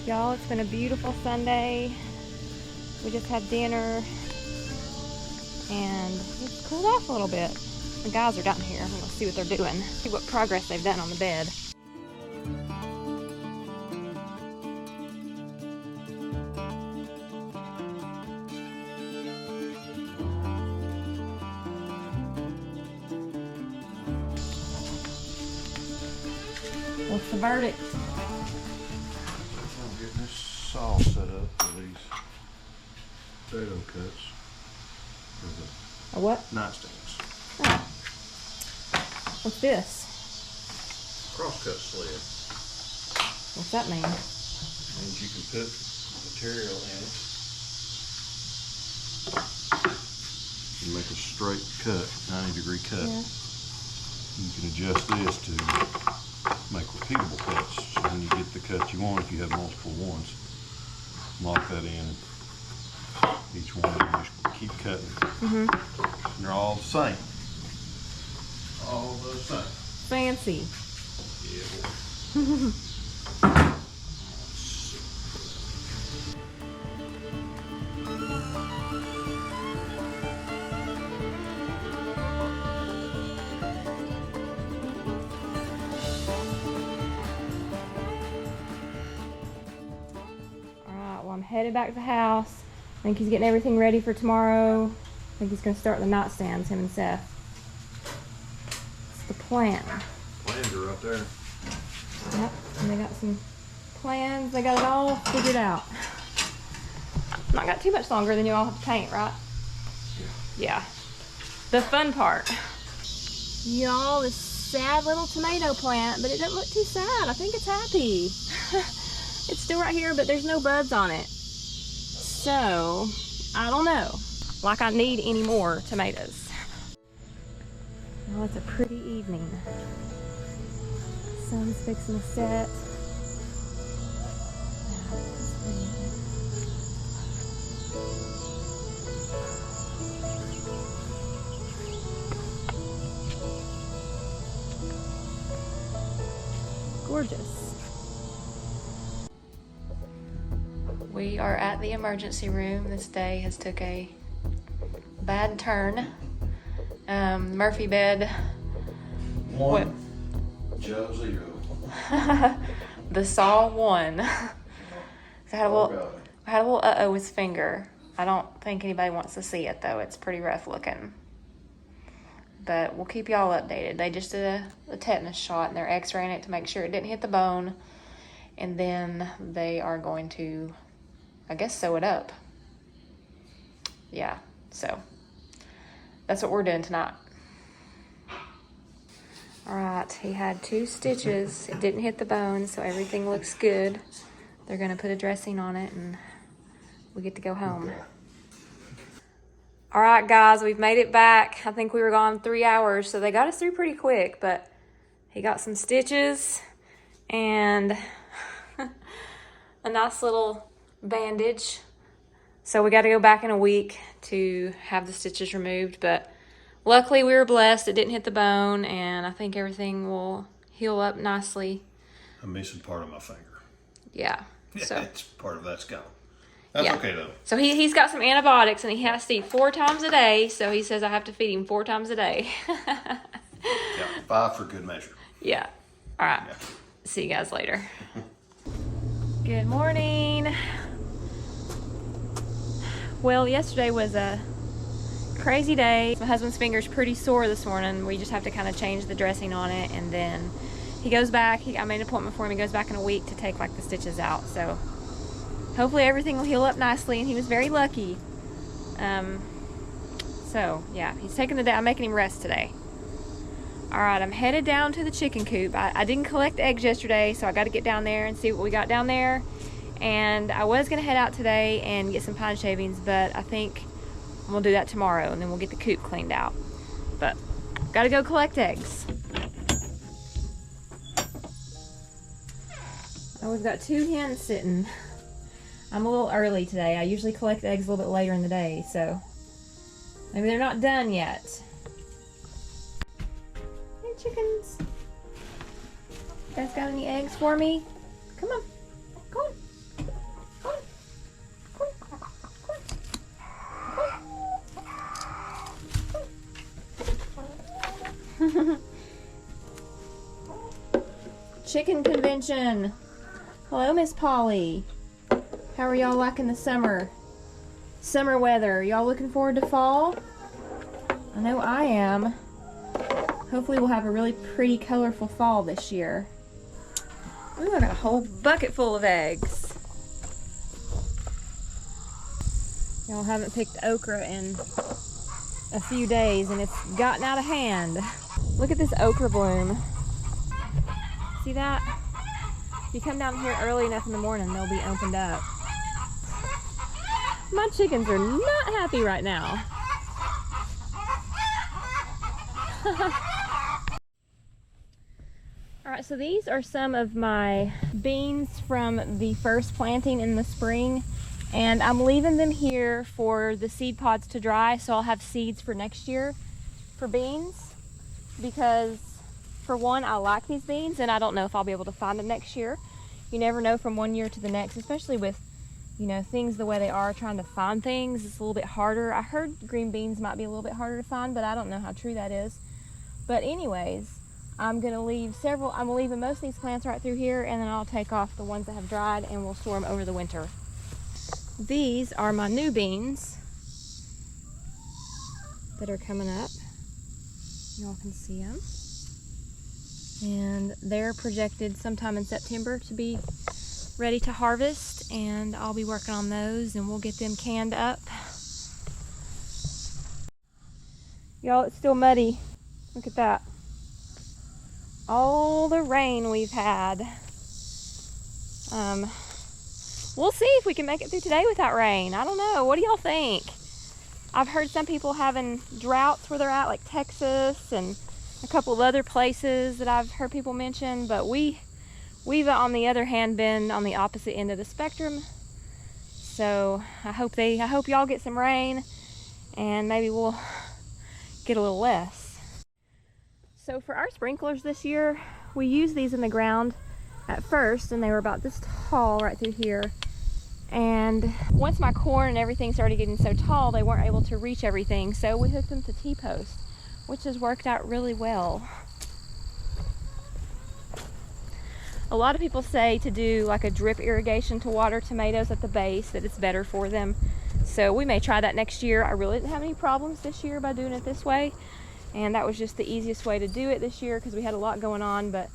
Y'all, it's been a beautiful Sunday. We just had dinner and it's cooled off a little bit. The guys are down here. I'm gonna see what they're doing, see what progress they've done on the bed. What's the verdict? I'm getting this saw set up for these potato cuts for A what? the nightstands. Oh. What's this? Crosscut sled. What's that mean? Means you can put material in it. You make a straight cut, 90-degree cut. Yeah. You can adjust this to make repeatable cuts. So when you get the cut you want, if you have multiple ones, lock that in. Each one you just keep cutting. Mm-hmm. And they're all the same. All the same. Fancy. Yeah. I'm headed back to the house. I think he's getting everything ready for tomorrow. I think he's going to start the nightstands, him and Seth. It's the plan. Plans are up there. Yep, and they got some plans. They got it all figured out. Not got too much longer than you all have to paint, right? Yeah. The fun part. Y'all, this sad little tomato plant, but it doesn't look too sad. I think it's happy. It's still right here, but there's no buds on it. So, I don't know. Like I need any more tomatoes. Well, it's a pretty evening. Sun's fixing to set. Gorgeous. We are at the emergency room. This day has took a bad turn. Murphy bed. One. Joe 0. The saw 1. So I had a little uh-oh with his finger. I don't think anybody wants to see it though. It's pretty rough looking. But we'll keep y'all updated. They just did a tetanus shot and they're x-raying it to make sure it didn't hit the bone. And then they are going to, I guess, sew it up. Yeah, so that's what we're doing tonight. All right, he had 2 stitches. It didn't hit the bone, so everything looks good. They're gonna put a dressing on it and we get to go home. All right, guys, we've made it back. I think we were gone 3 hours, so they got us through pretty quick, but he got some stitches and a nice little bandage. So we got to go back in a week to have the stitches removed, but luckily we were blessed. It didn't hit the bone, and I think everything will heal up nicely. I'm missing part of my finger. Yeah. So It's part of that's gone. That's okay though. So he's got some antibiotics, and he has to eat 4 times a day. So he says I have to feed him 4 times a day. Yeah, 5 for good measure. Yeah. All right. Yeah. See you guys later. Good morning. Well, yesterday was a crazy day. My husband's finger's pretty sore this morning. We just have to kind of change the dressing on it, and then he goes back. I made an appointment for him. He goes back in a week to take like the stitches out. So hopefully everything will heal up nicely, and he was very lucky. So yeah, he's taking the day. I'm making him rest today. All right, I'm headed down to the chicken coop. I didn't collect eggs yesterday, so I got to get down there and see what we got down there. And I was gonna head out today and get some pine shavings, but I think we'll do that tomorrow, and then we'll get the coop cleaned out. But gotta go collect eggs. Oh, we've got 2 hens sitting. I'm a little early today. I usually collect eggs a little bit later in the day, so maybe they're not done yet. Hey, chickens. You guys got any eggs for me? Come on. Come on. Chicken convention. Hello, Miss Polly. How are y'all liking the summer? Summer weather. Y'all looking forward to fall? I know I am. Hopefully we'll have a really pretty, colorful fall this year. Ooh, I got a whole bucket full of eggs. Y'all haven't picked okra in a few days and it's gotten out of hand. Look at this okra bloom. See that? If you come down here early enough in the morning, they'll be opened up. My chickens are not happy right now. Alright, so these are some of my beans from the first planting in the spring. And I'm leaving them here for the seed pods to dry, so I'll have seeds for next year for beans. Because, for one, I like these beans, and I don't know if I'll be able to find them next year. You never know from one year to the next, especially with, you know, things the way they are, trying to find things. It's a little bit harder. I heard green beans might be a little bit harder to find, but I don't know how true that is. But anyways, I'm leaving most of these plants right through here, and then I'll take off the ones that have dried, and we'll store them over the winter. These are my new beans that are coming up. Y'all can see them. And they're projected sometime in September to be ready to harvest, and I'll be working on those and we'll get them canned up. Y'all, it's still muddy. Look at that. All the rain we've had. We'll see if we can make it through today without rain. I don't know. What do y'all think? I've heard some people having droughts where they're at, like Texas and a couple of other places that I've heard people mention, but we've on the other hand been on the opposite end of the spectrum. So I hope y'all get some rain and maybe we'll get a little less. So for our sprinklers this year, we used these in the ground at first, and they were about this tall right through here. And once my corn and everything started getting so tall, they weren't able to reach everything, so we hooked them to T-posts, which has worked out really well. A lot of people say to do like a drip irrigation to water tomatoes at the base, that it's better for them. So we may try that next year. I really didn't have any problems this year by doing it this way, and that was just the easiest way to do it this year because we had a lot going on. But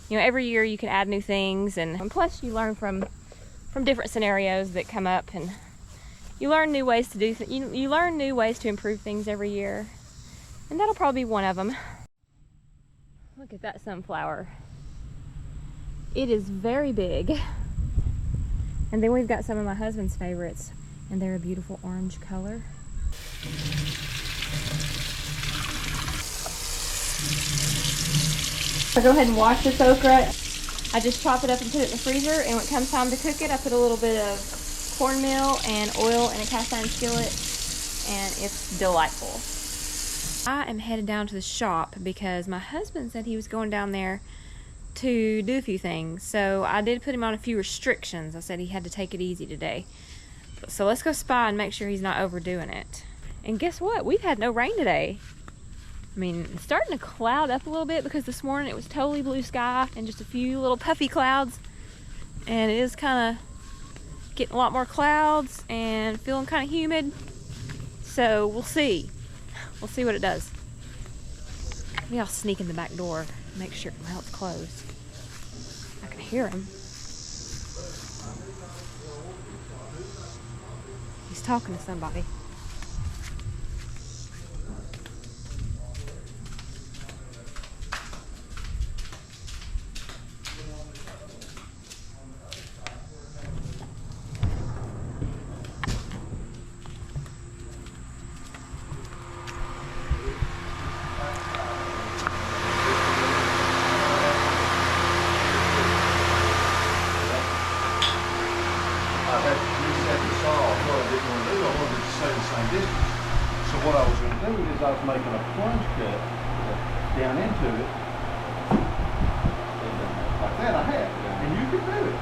you know, every year you can add new things, and plus you learn from different scenarios that come up, and you learn new ways to do you learn new ways to improve things every year, and that'll probably be one of them. Look at that sunflower. It is very big. And then we've got some of my husband's favorites, and they're a beautiful orange color. I'll go ahead and wash this okra. I just chop it up and put it in the freezer, and when it comes time to cook it, I put a little bit of cornmeal and oil in a cast iron skillet, and it's delightful. I am headed down to the shop because my husband said he was going down there to do a few things. So I did put him on a few restrictions. I said he had to take it easy today. So let's go spy and make sure he's not overdoing it. And guess what? We've had no rain today. I mean, it's starting to cloud up a little bit because this morning it was totally blue sky and just a few little puffy clouds. And it is kind of getting a lot more clouds and feeling kind of humid. So we'll see. We'll see what it does. Maybe I'll sneak in the back door and make sure, well, it's closed. I can hear him. He's talking to somebody. What I was going to do is I was making a plunge cut down into it, like that I had, and you could do it.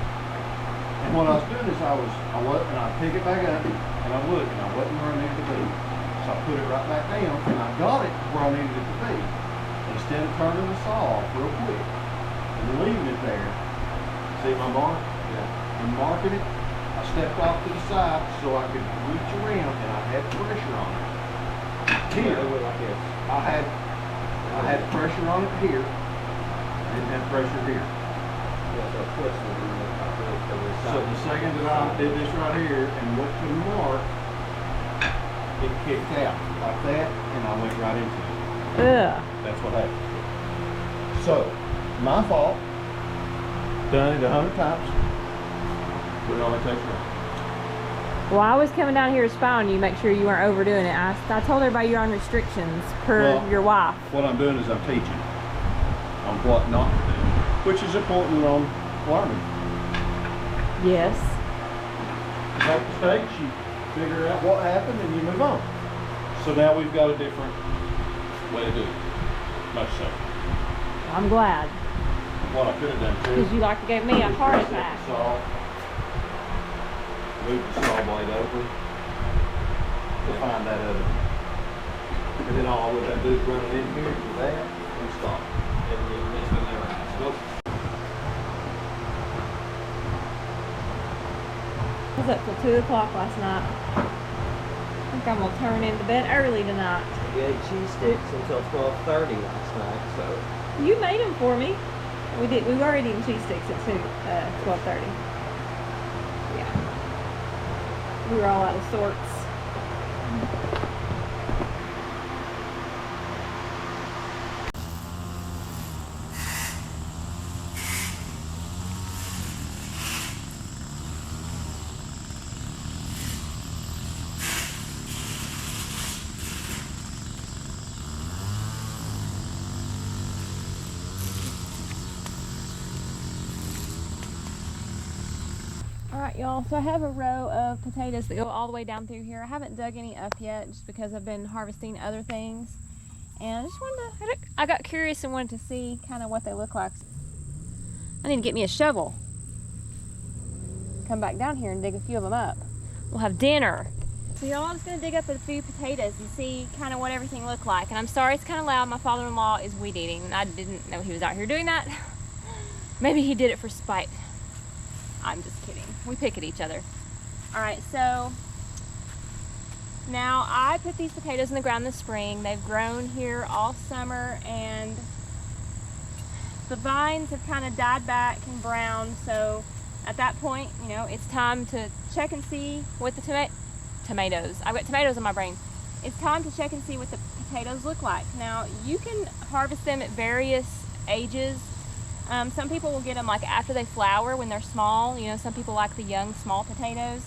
And what I was doing is I'd pick it back up, and I looked, and I wasn't where I needed to be. So I put it right back down, and I got it where I needed it to be. Instead of turning the saw off real quick, and leaving it there. See my mark? Yeah. And marking it, I stepped off to the side so I could reach around, and I had pressure on it. Here, like this. I had pressure on it here. Didn't have pressure here. So the second that I did this right here and went to the mark, it kicked out like that, and I went right into it. Ugh. That's what happened. So, my fault. Done it 100 times. But it only takes one. Well, I was coming down here to spy on you, make sure you weren't overdoing it. I told everybody you're on restrictions per your wife. What I'm doing is I'm teaching on what not to do, which is important on learning. Yes. You make mistakes, you figure out what happened, and you move on. So now we've got a different way to do it. Much safer. I'm glad. What I could have done too. Because you like to give me a heart attack. Move the saw blade over to find that other. And then all I would have to do is run it in here to that and stop. And then this one never happens. Nope. I was up till 2 o'clock last night. I think I'm gonna turn into bed early tonight. We ate cheese sticks until 12:30 last night, so. You made them for me. We did. We were eating cheese sticks at 12:30. Yeah. We were all out of sorts. Alright y'all, so I have a row of potatoes that go all the way down through here. I haven't dug any up yet just because I've been harvesting other things. And I just wanted to, I got curious and wanted to see kind of what they look like. I need to get me a shovel. Come back down here and dig a few of them up. We'll have dinner. So y'all, I'm just going to dig up a few potatoes and see kind of what everything looked like. And I'm sorry it's kind of loud. My father-in-law is weed eating and I didn't know he was out here doing that. Maybe he did it for spite. I'm just kidding. We pick at each other. All right, so now I put these potatoes in the ground this spring. They've grown here all summer and the vines have kind of died back and brown. So at that point, you know, it's time to check and see what the tomatoes. I've got tomatoes in my brain. It's time to check and see what the potatoes look like. Now you can harvest them at various ages. Some people will get them like after they flower when they're small. You know, some people like the young, small potatoes.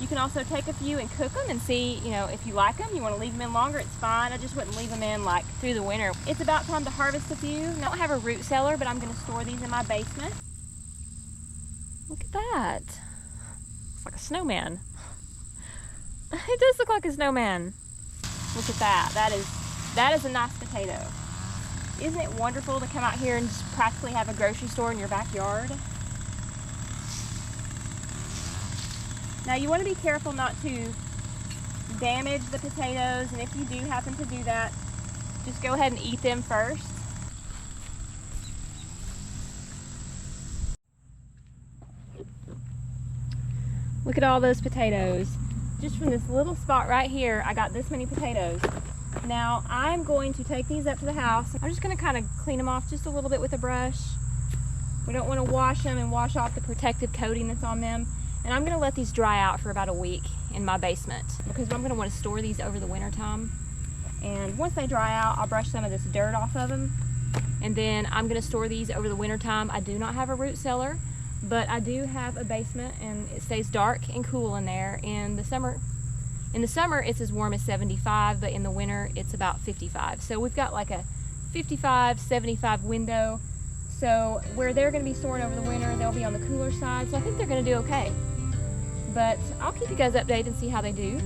You can also take a few and cook them and see, you know, if you like them, you want to leave them in longer, it's fine. I just wouldn't leave them in like through the winter. It's about time to harvest a few. I don't have a root cellar, but I'm going to store these in my basement. Look at that. It's like a snowman. It does look like a snowman. Look at that. That is a nice potato. Isn't it wonderful to come out here and just practically have a grocery store in your backyard? Now you want to be careful not to damage the potatoes, and if you do happen to do that, just go ahead and eat them first. Look at all those potatoes. Just from this little spot right here, I got this many potatoes. Now I'm going to take these up to the house. I'm just going to kind of clean them off just a little bit with a brush. We don't want to wash them and wash off the protective coating that's on them. And I'm going to let these dry out for about a week in my basement because I'm going to want to store these over the winter time. And once they dry out, I'll brush some of this dirt off of them. And then I'm going to store these over the winter time. I do not have a root cellar, but I do have a basement and it stays dark and cool in there. In the summer, it's as warm as 75, but in the winter, it's about 55. So we've got like a 55, 75 window. So where they're going to be stored over the winter, they'll be on the cooler side. So I think they're going to do okay. But I'll keep you guys updated and see how they do.